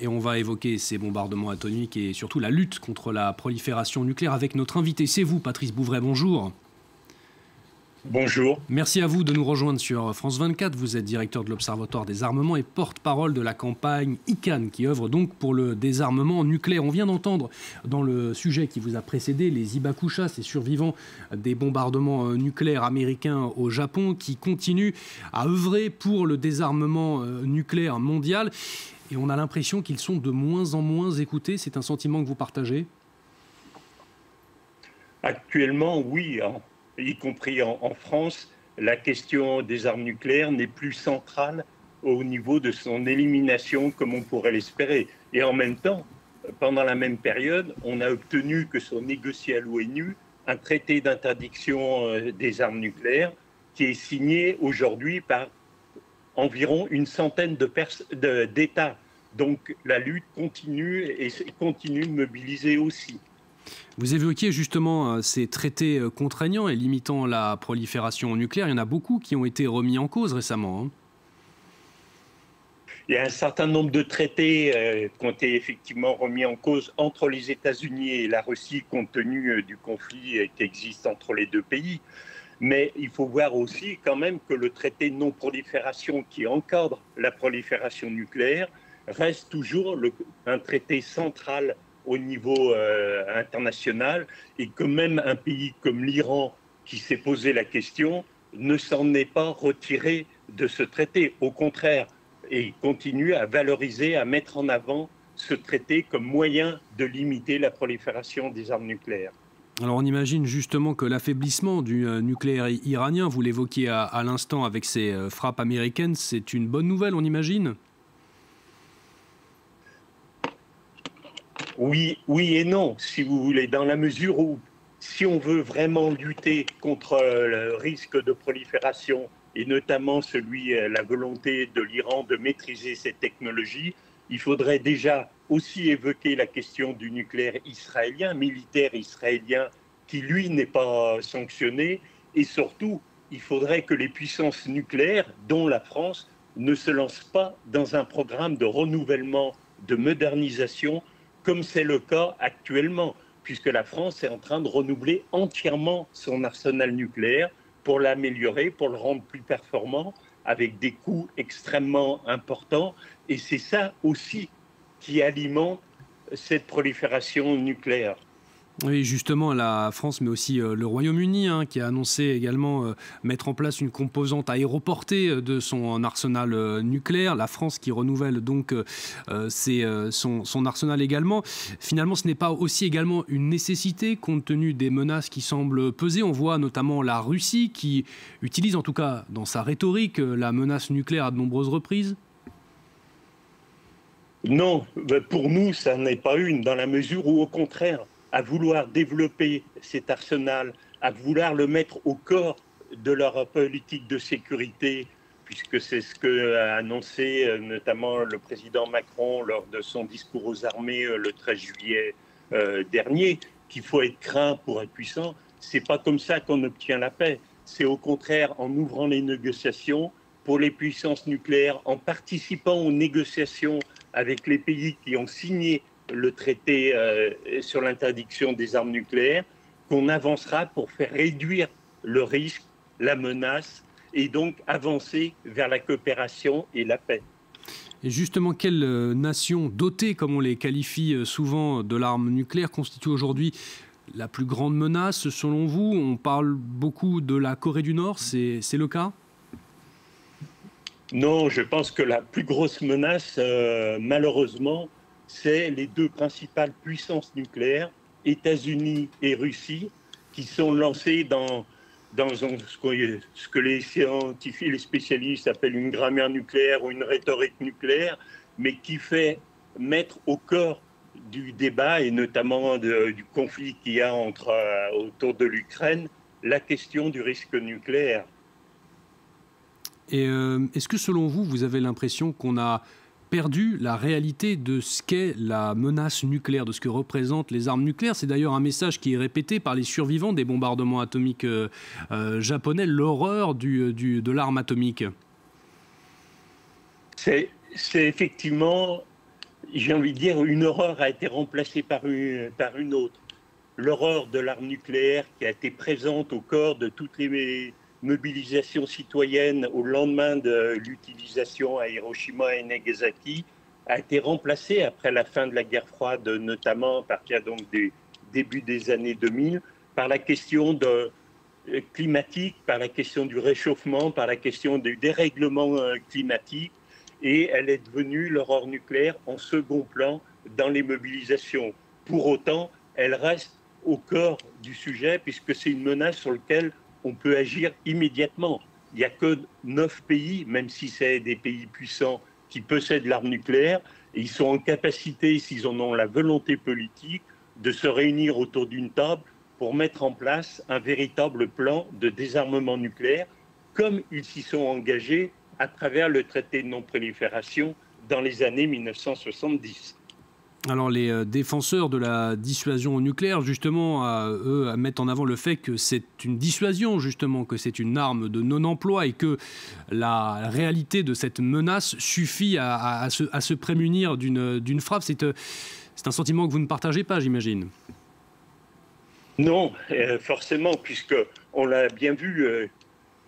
Et on va évoquer ces bombardements atomiques et surtout la lutte contre la prolifération nucléaire avec notre invité. C'est vous, Patrice Bouvray, bonjour. Bonjour. Merci à vous de nous rejoindre sur France 24. Vous êtes directeur de l'Observatoire des armements et porte-parole de la campagne ICAN, qui œuvre donc pour le désarmement nucléaire. On vient d'entendre dans le sujet qui vous a précédé les Hibakusha, ces survivants des bombardements nucléaires américains au Japon, qui continuent à œuvrer pour le désarmement nucléaire mondial. Et on a l'impression qu'ils sont de moins en moins écoutés. C'est un sentiment que vous partagez ? Actuellement, oui, y compris en France, la question des armes nucléaires n'est plus centrale au niveau de son élimination comme on pourrait l'espérer. Et en même temps, pendant la même période, on a obtenu que soit négocié à l'ONU un traité d'interdiction des armes nucléaires qui est signé aujourd'hui par environ une centaine d'États. Donc la lutte continue et continue de mobiliser aussi. Vous évoquiez justement ces traités contraignants et limitant la prolifération nucléaire. Il y en a beaucoup qui ont été remis en cause récemment. Il y a un certain nombre de traités qui ont été effectivement remis en cause entre les États-Unis et la Russie compte tenu du conflit qui existe entre les deux pays. Mais il faut voir aussi quand même que le traité de non-prolifération qui encadre la prolifération nucléaire reste toujours un traité central au niveau international et que même un pays comme l'Iran qui s'est posé la question ne s'en est pas retiré de ce traité. Au contraire, et continue à valoriser, à mettre en avant ce traité comme moyen de limiter la prolifération des armes nucléaires. Alors on imagine justement que l'affaiblissement du nucléaire iranien, vous l'évoquiez à l'instant avec ces frappes américaines, c'est une bonne nouvelle, on imagine ? Oui et non, si vous voulez, dans la mesure où, si on veut vraiment lutter contre le risque de prolifération, et notamment la volonté de l'Iran de maîtriser cette technologie, il faudrait déjà aussi évoquer la question du nucléaire israélien, militaire israélien, qui lui n'est pas sanctionné, et surtout, il faudrait que les puissances nucléaires, dont la France, ne se lancent pas dans un programme de renouvellement, de modernisation, comme c'est le cas actuellement, puisque la France est en train de renouveler entièrement son arsenal nucléaire pour l'améliorer, pour le rendre plus performant, avec des coûts extrêmement importants. Et c'est ça aussi qui alimente cette prolifération nucléaire. Oui, justement, la France, mais aussi le Royaume-Uni, qui a annoncé également mettre en place une composante aéroportée de son arsenal nucléaire. La France qui renouvelle donc son arsenal également. Finalement, ce n'est pas aussi également une nécessité compte tenu des menaces qui semblent peser. On voit notamment la Russie qui utilise, en tout cas dans sa rhétorique, la menace nucléaire à de nombreuses reprises. Non, pour nous, ça n'est pas une, dans la mesure où, au contraire, à vouloir développer cet arsenal, à vouloir le mettre au corps de leur politique de sécurité, puisque c'est ce qu'a annoncé notamment le président Macron lors de son discours aux armées le 13 juillet dernier, qu'il faut être craint pour être puissant. C'est pas comme ça qu'on obtient la paix. C'est au contraire en ouvrant les négociations pour les puissances nucléaires, en participant aux négociations avec les pays qui ont signé le traité sur l'interdiction des armes nucléaires, qu'on avancera pour faire réduire le risque, la menace, et donc avancer vers la coopération et la paix. Et justement, quelle nation dotée, comme on les qualifie souvent, de l'arme nucléaire constitue aujourd'hui la plus grande menace selon vous? On parle beaucoup de la Corée du Nord, c'est le cas? Non, je pense que la plus grosse menace, malheureusement, c'est les deux principales puissances nucléaires, États-Unis et Russie, qui sont lancées dans ce que les scientifiques, les spécialistes appellent une grammaire nucléaire ou une rhétorique nucléaire, mais qui fait mettre au cœur du débat, et notamment du conflit qu'il y a autour de l'Ukraine, la question du risque nucléaire. Et est-ce que selon vous, vous avez l'impression qu'on a perdu la réalité de ce qu'est la menace nucléaire, de ce que représentent les armes nucléaires? C'est d'ailleurs un message qui est répété par les survivants des bombardements atomiques japonais, l'horreur de l'arme atomique. C'est effectivement, j'ai envie de dire, une horreur a été remplacée par une autre. L'horreur de l'arme nucléaire qui a été présente au cœur de toutes les mobilisations citoyennes au lendemain de l'utilisation à Hiroshima et Nagasaki a été remplacée après la fin de la guerre froide, notamment à partir donc du début des années 2000, par la question climatique, par la question du réchauffement, par la question du dérèglement climatique. Et elle est devenue, l'horreur nucléaire, en second plan dans les mobilisations. Pour autant, elle reste au cœur du sujet, puisque c'est une menace sur laquelle on peut agir immédiatement. Il n'y a que 9 pays, même si c'est des pays puissants, qui possèdent l'arme nucléaire, et ils sont en capacité, s'ils en ont la volonté politique, de se réunir autour d'une table pour mettre en place un véritable plan de désarmement nucléaire, comme ils s'y sont engagés à travers le traité de non-prolifération dans les années 1970. Alors les défenseurs de la dissuasion nucléaire, justement, eux, mettent en avant le fait que c'est une dissuasion, justement, que c'est une arme de non-emploi et que la réalité de cette menace suffit à se prémunir d'une frappe. C'est un sentiment que vous ne partagez pas, j'imagine. Non, forcément, puisqu'on l'a bien vu,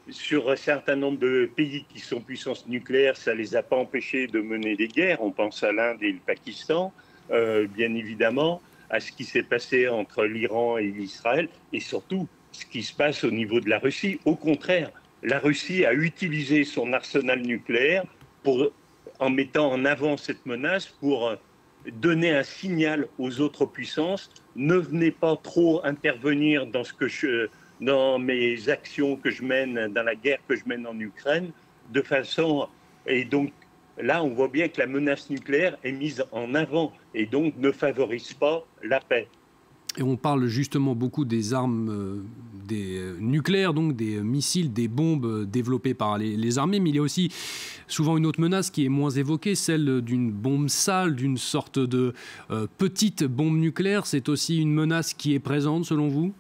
sur un certain nombre de pays qui sont puissances nucléaires, ça ne les a pas empêchés de mener des guerres. On pense à l'Inde et le Pakistan, bien évidemment, à ce qui s'est passé entre l'Iran et l'Israël, et surtout ce qui se passe au niveau de la Russie. Au contraire, la Russie a utilisé son arsenal nucléaire en mettant en avant cette menace pour donner un signal aux autres puissances. Ne venez pas trop intervenir dans mes actions que je mène, dans la guerre que je mène en Ukraine, de façon... Et donc, là, on voit bien que la menace nucléaire est mise en avant et donc ne favorise pas la paix. Et on parle justement beaucoup des armes nucléaires, donc des missiles, des bombes développées par les armées, mais il y a aussi souvent une autre menace qui est moins évoquée, celle d'une bombe sale, d'une sorte de petite bombe nucléaire. C'est aussi une menace qui est présente selon vous ?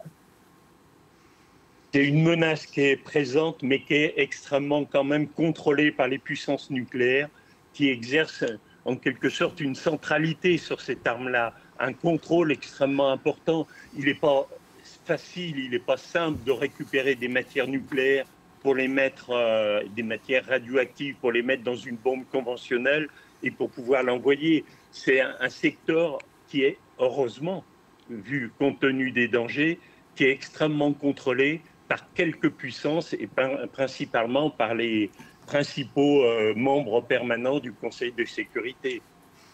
C'est une menace qui est présente, mais qui est extrêmement quand même contrôlée par les puissances nucléaires, qui exercent en quelque sorte une centralité sur cette arme-là, un contrôle extrêmement important. Il n'est pas facile, il n'est pas simple de récupérer des matières nucléaires pour les mettre, des matières radioactives, pour les mettre dans une bombe conventionnelle et pour pouvoir l'envoyer. C'est un secteur qui est, heureusement, vu compte tenu des dangers, qui est extrêmement contrôlé par quelques puissances et principalement par les principaux membres permanents du Conseil de sécurité.